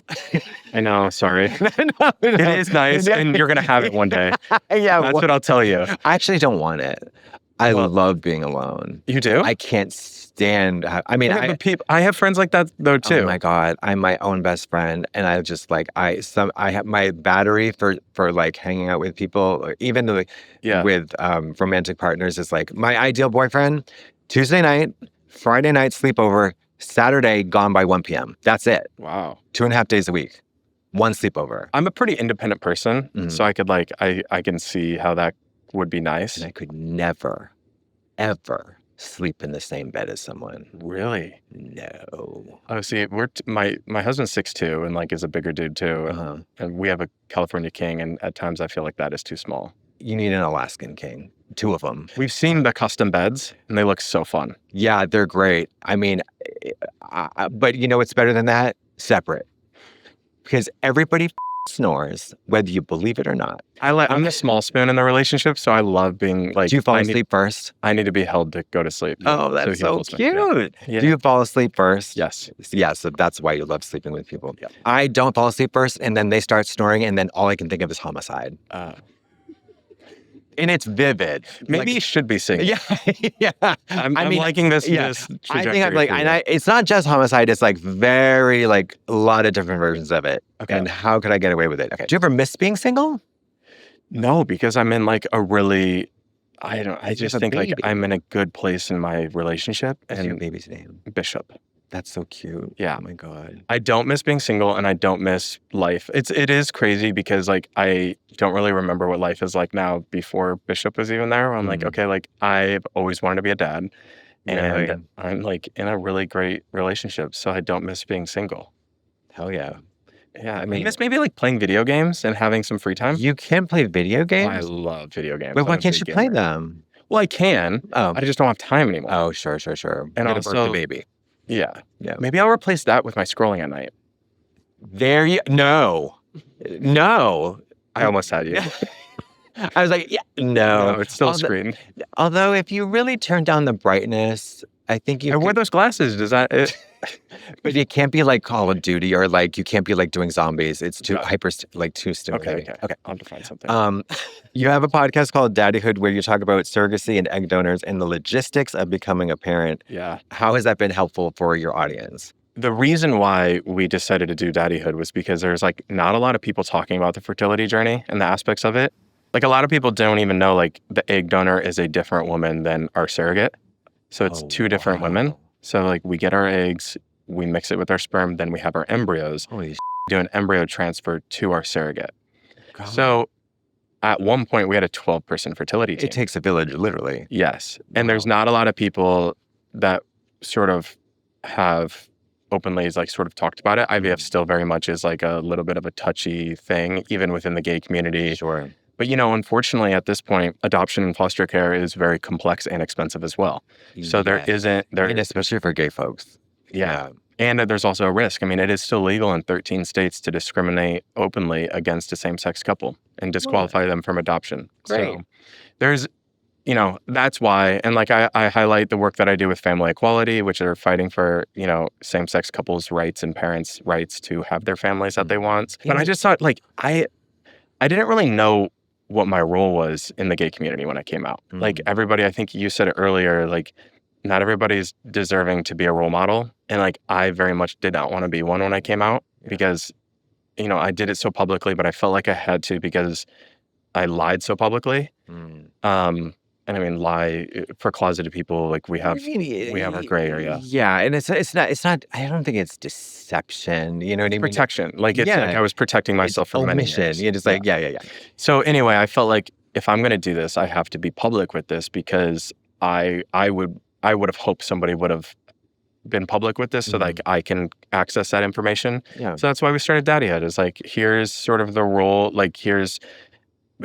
I know, sorry. No. It is nice and you're gonna have it one day. Yeah. That's what I'll tell you. I actually don't want it. I love being alone. You do? I can't stand. I mean, I have friends like that though too. Oh my God, I'm my own best friend, and I just like I have my battery for like hanging out with people, or even like with romantic partners is like my ideal boyfriend. Tuesday night, Friday night sleepover, Saturday gone by 1 p.m. That's it. Wow. 2.5 days a week, one sleepover. I'm a pretty independent person, so I could like I can see how that would be nice. And I could never, ever sleep in the same bed as someone. Really? No. Oh, see, my husband's 6'2" and like is a bigger dude too, and we have a California king, and at times I feel like that is too small. You need an Alaskan king. 2 of them. We've seen the custom beds, and they look so fun. Yeah, they're great. I mean, but you know what's better than that? Separate. Because everybody snores, whether you believe it or not. I'm the small spoon in the relationship, so I love being like. Do you fall asleep first? I need to be held to go to sleep. Oh, that's so cute. Yeah. Do you fall asleep first? Yes. Yeah, so that's why you love sleeping with people. Yeah. I don't fall asleep first, and then they start snoring, and then all I can think of is homicide. And it's vivid. Maybe you should be single. Yeah. I'm liking this. Yeah. This I think I'm like, and it's not just homicide. It's like very like a lot of different versions of it. Okay. And how could I get away with it? Okay. Do you ever miss being single? No, because I'm in like a really, I just think like I'm in a good place in my relationship. What's your baby's name? Bishop. That's so cute. Yeah. Oh my God. I don't miss being single and I don't miss life. It is crazy because like I don't really remember what life is like now before Bishop was even there. I'm like, okay, like I've always wanted to be a dad and I'm like in a really great relationship. So I don't miss being single. Hell yeah. Yeah. I mean, I miss maybe like playing video games and having some free time. You can play video games? I love video games. Wait, why can't you play them? Well, I can. Oh. I just don't have time anymore. Oh, sure. And also the baby. Yeah. Maybe I'll replace that with my scrolling at night. No. I almost had you. I was like, no. It's still a screen. Although if you really turn down the brightness, I think you I wear those glasses. Does that... But it can't be like Call of Duty or like you can't be like doing zombies. It's too too stimulating. Okay. I'll have to find something. You have a podcast called Daddyhood where you talk about surrogacy and egg donors and the logistics of becoming a parent. Yeah. How has that been helpful for your audience? the reason why we decided to do daddyhood was because there's like not a lot of people talking about the fertility journey and the aspects of it. Like a lot of people don't even know like the egg donor is a different woman than our surrogate. So it's two different women. So like we get our eggs, we mix it with our sperm, then we have our embryos. Holy Do an embryo transfer to our surrogate. God. So at one point we had a 12-person fertility team. It takes a village, literally. Yes. And there's not a lot of people that sort of have openly like sort of talked about it. IVF still very much is like a little bit of a touchy thing, even within the gay community. Sure. But, unfortunately, at this point, adoption and foster care is very complex and expensive as well. So there isn't... And especially for gay folks. Yeah. And there's also a risk. I mean, it is still legal in 13 states to discriminate openly against a same-sex couple and disqualify them from adoption. Great. So there's, that's why. And like I highlight the work that I do with family equality, which are fighting for, same-sex couples' rights and parents' rights to have their families that they want. But I just thought, like, I didn't really know what my role was in the gay community when I came out. Like everybody, I think you said it earlier, like not everybody's deserving to be a role model. And like, I very much did not want to be one when I came out because, I did it so publicly, but I felt like I had to because I lied so publicly. And I mean, lie for closeted people, like we have our gray area. Yeah. And it's not, I don't think it's deception. You know what I mean? Protection. Like it's like I was protecting myself from many years. You're just like, yeah. So anyway, I felt like if I'm going to do this, I have to be public with this because I would have hoped somebody would have been public with this so like I can access that information. Yeah. So that's why we started Daddyhood. Is like, here's sort of the role, like here's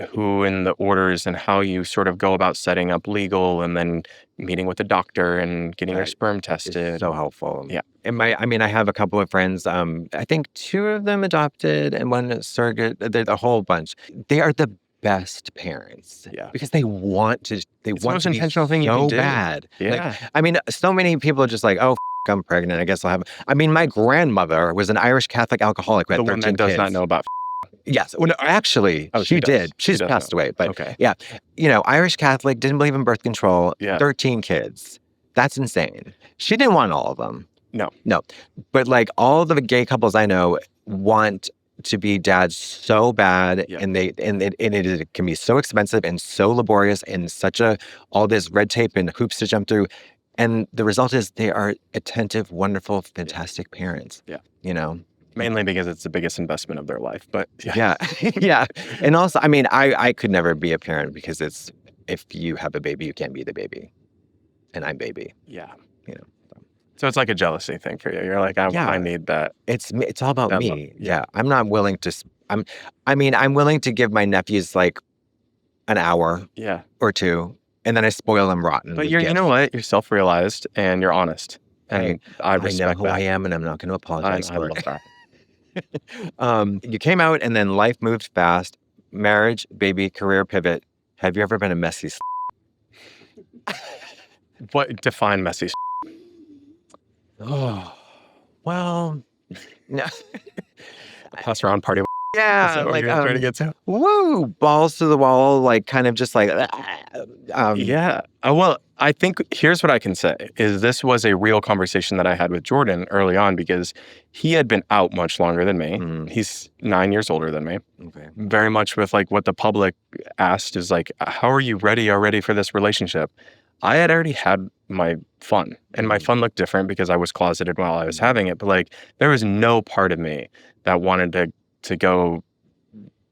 who in the orders and how you sort of go about setting up legal and then meeting with the doctor and getting your sperm tested. It's so helpful. Yeah. And I have a couple of friends, I think 2 of them adopted and 1 surrogate, they're a whole bunch. They are the best parents. Yeah. Because they want to, It's the most intentional thing you so can do. bad. Yeah. Like, so many people are just like, oh, I'm pregnant. I guess I'll have. My grandmother was an Irish Catholic alcoholic who had The one 13 that does kids. not know about Yes. Well, no, actually, she does. did. She's She does passed know. away. But Okay. yeah, Irish Catholic, didn't believe in birth control, Yeah. 13 kids. That's insane. She didn't want all of them. No. But like all the gay couples I know want to be dads so bad, and it can be so expensive and so laborious and all this red tape and hoops to jump through. And the result is they are attentive, wonderful, fantastic parents. Yeah. Mainly because it's the biggest investment of their life. But yeah. Yeah. And also, I could never be a parent because if you have a baby, you can't be the baby. And I'm baby. Yeah. So it's like a jealousy thing for you. You're like, I need that. It's all about that me. love. Yeah. I'm not willing to, I'm willing to give my nephews like an hour Yeah. or 2, and then I spoil them rotten. But with you gifts. know what? You're self-realized and you're honest. And I know respect who that. I am, and I'm not going to apologize I for love it. that. You came out, and then life moved fast. Marriage, baby, career pivot. Have you ever been a messy? What define messy? Oh, well, no. Pass around party. Is Yeah, that what like you're trying to get to? woo, balls to the wall, like kind of just like. Yeah. Well, I think here's what I can say is this was a real conversation that I had with Jordan early on because he had been out much longer than me. He's 9 years older than me. Okay. Very much with like what the public asked is like, how are you already for this relationship? I had already had my fun, and my fun looked different because I was closeted while I was having it. But like, there was no part of me that wanted to go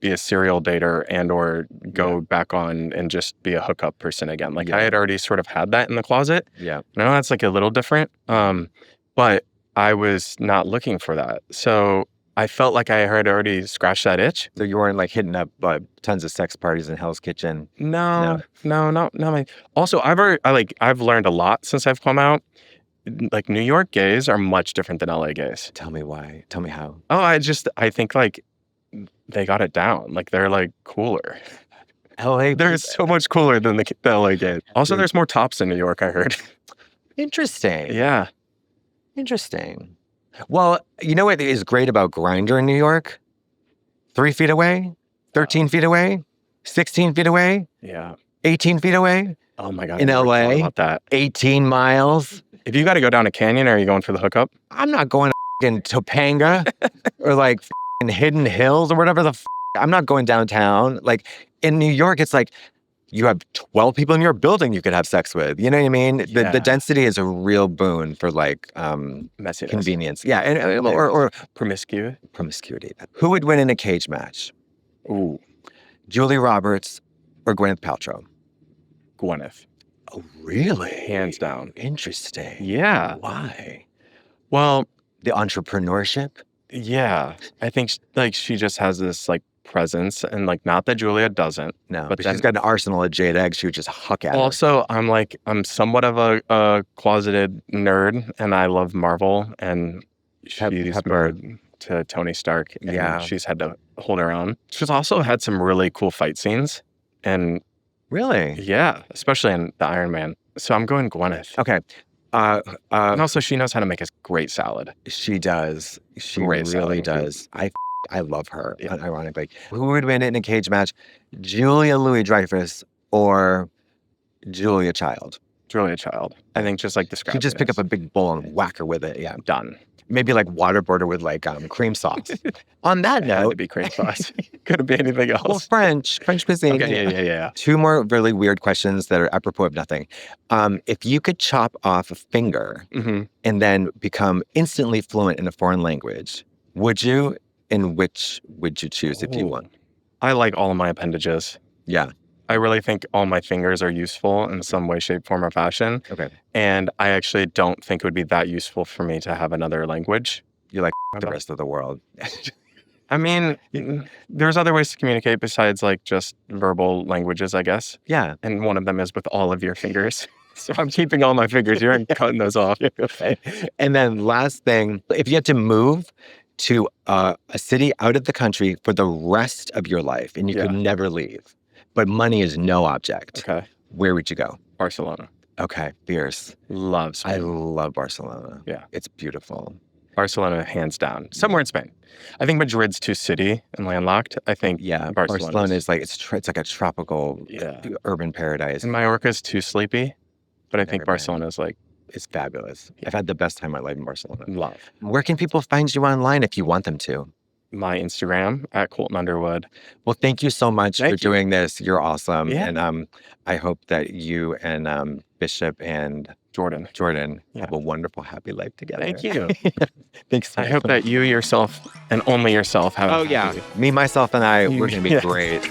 be a serial dater and or go back on and just be a hookup person again. Like I had already sort of had that in the closet. Yeah. I know that's like a little different, but I was not looking for that. So I felt like I had already scratched that itch. So you weren't like hitting up tons of sex parties in Hell's Kitchen. No. Also, I've learned a lot since I've come out. Like New York gays are much different than LA gays. Tell me why. Tell me how. Oh, I think like they got it down. Like they're like cooler. LA. They're so much cooler than the LA gays. Also, there's more tops in New York, I heard. Interesting. Yeah. Interesting. Well, you know what is great about Grindr in New York? 3 feet away, 13 feet away, 16 feet away, Yeah. 18 feet away. Oh my God. In I never thought LA? about that. 18 miles. If you got to go down a canyon, are you going for the hookup? I'm not going to in Topanga or like in Hidden Hills or whatever I'm not going downtown. Like in New York, it's like you have 12 people in your building you could have sex with. You know what I mean? The density is a real boon for like Messiness. convenience. Yeah, and or promiscuity. Who would win in a cage match? Ooh, Julia Roberts or Gwyneth Paltrow? Gwyneth. Oh, really? Hands down. Interesting. Yeah. Why? Well, The entrepreneurship? yeah. I think like she just has this like presence, and like not that Julia doesn't. No, but but then, she's got an arsenal of jade eggs. She would just huck at her. also, I'm somewhat of a closeted nerd, and I love Marvel, and she's married to Tony Stark. And Yeah. she's had to hold her own. She's also had some really cool fight scenes, and Really? yeah, especially in the Iron Man. So I'm going Gwyneth. Okay. And also, she knows how to make a great salad. She does. She Great really salad. does. I love her, Yeah. ironically. Who would win in a cage match? Julia Louis-Dreyfus or Julia Child? Julia Child. I think just like the You just pick up a big bowl and whack her with it. Yeah. done. Maybe like waterboard her with like cream sauce. On that It had to note, be cream sauce. Couldn't be anything else. well, French cuisine. Okay, yeah. 2 more really weird questions that are apropos of nothing. If you could chop off a finger Mm-hmm. and then become instantly fluent in a foreign language, would you? And which would you choose if you won? I like all of my appendages. Yeah. I really think all my fingers are useful in some way, shape, form, or fashion. Okay. And I actually don't think it would be that useful for me to have another language. You're like the rest of the world. I mean, there's other ways to communicate besides like just verbal languages, I guess. Yeah. And one of them is with all of your fingers. So I'm keeping all my fingers. You're cutting those off. Okay. And then last thing, if you had to move to a city out of the country for the rest of your life and you could never leave, but money is no object, Okay. where would you go? Barcelona. Okay, fierce. Love Spain. I love Barcelona. Yeah. It's beautiful. Barcelona, hands down. Somewhere in Spain. I think Madrid's too city and landlocked. I think Barcelona is like, it's like a tropical urban paradise. And Mallorca's too sleepy. But I think Never been. Barcelona's like, It's fabulous. I've had the best time of my life in Barcelona. love. Where can people find you online if you want them to? My Instagram at Colton Underwood. Well, thank you so much Thank for you. doing this. You're awesome. Yeah. And I hope that you and Bishop and Jordan. have a wonderful, happy life together. Thank you. Thanks. I hope that you yourself and only yourself have. Oh, yeah. Me, myself, and I, we're going to be Yeah. great.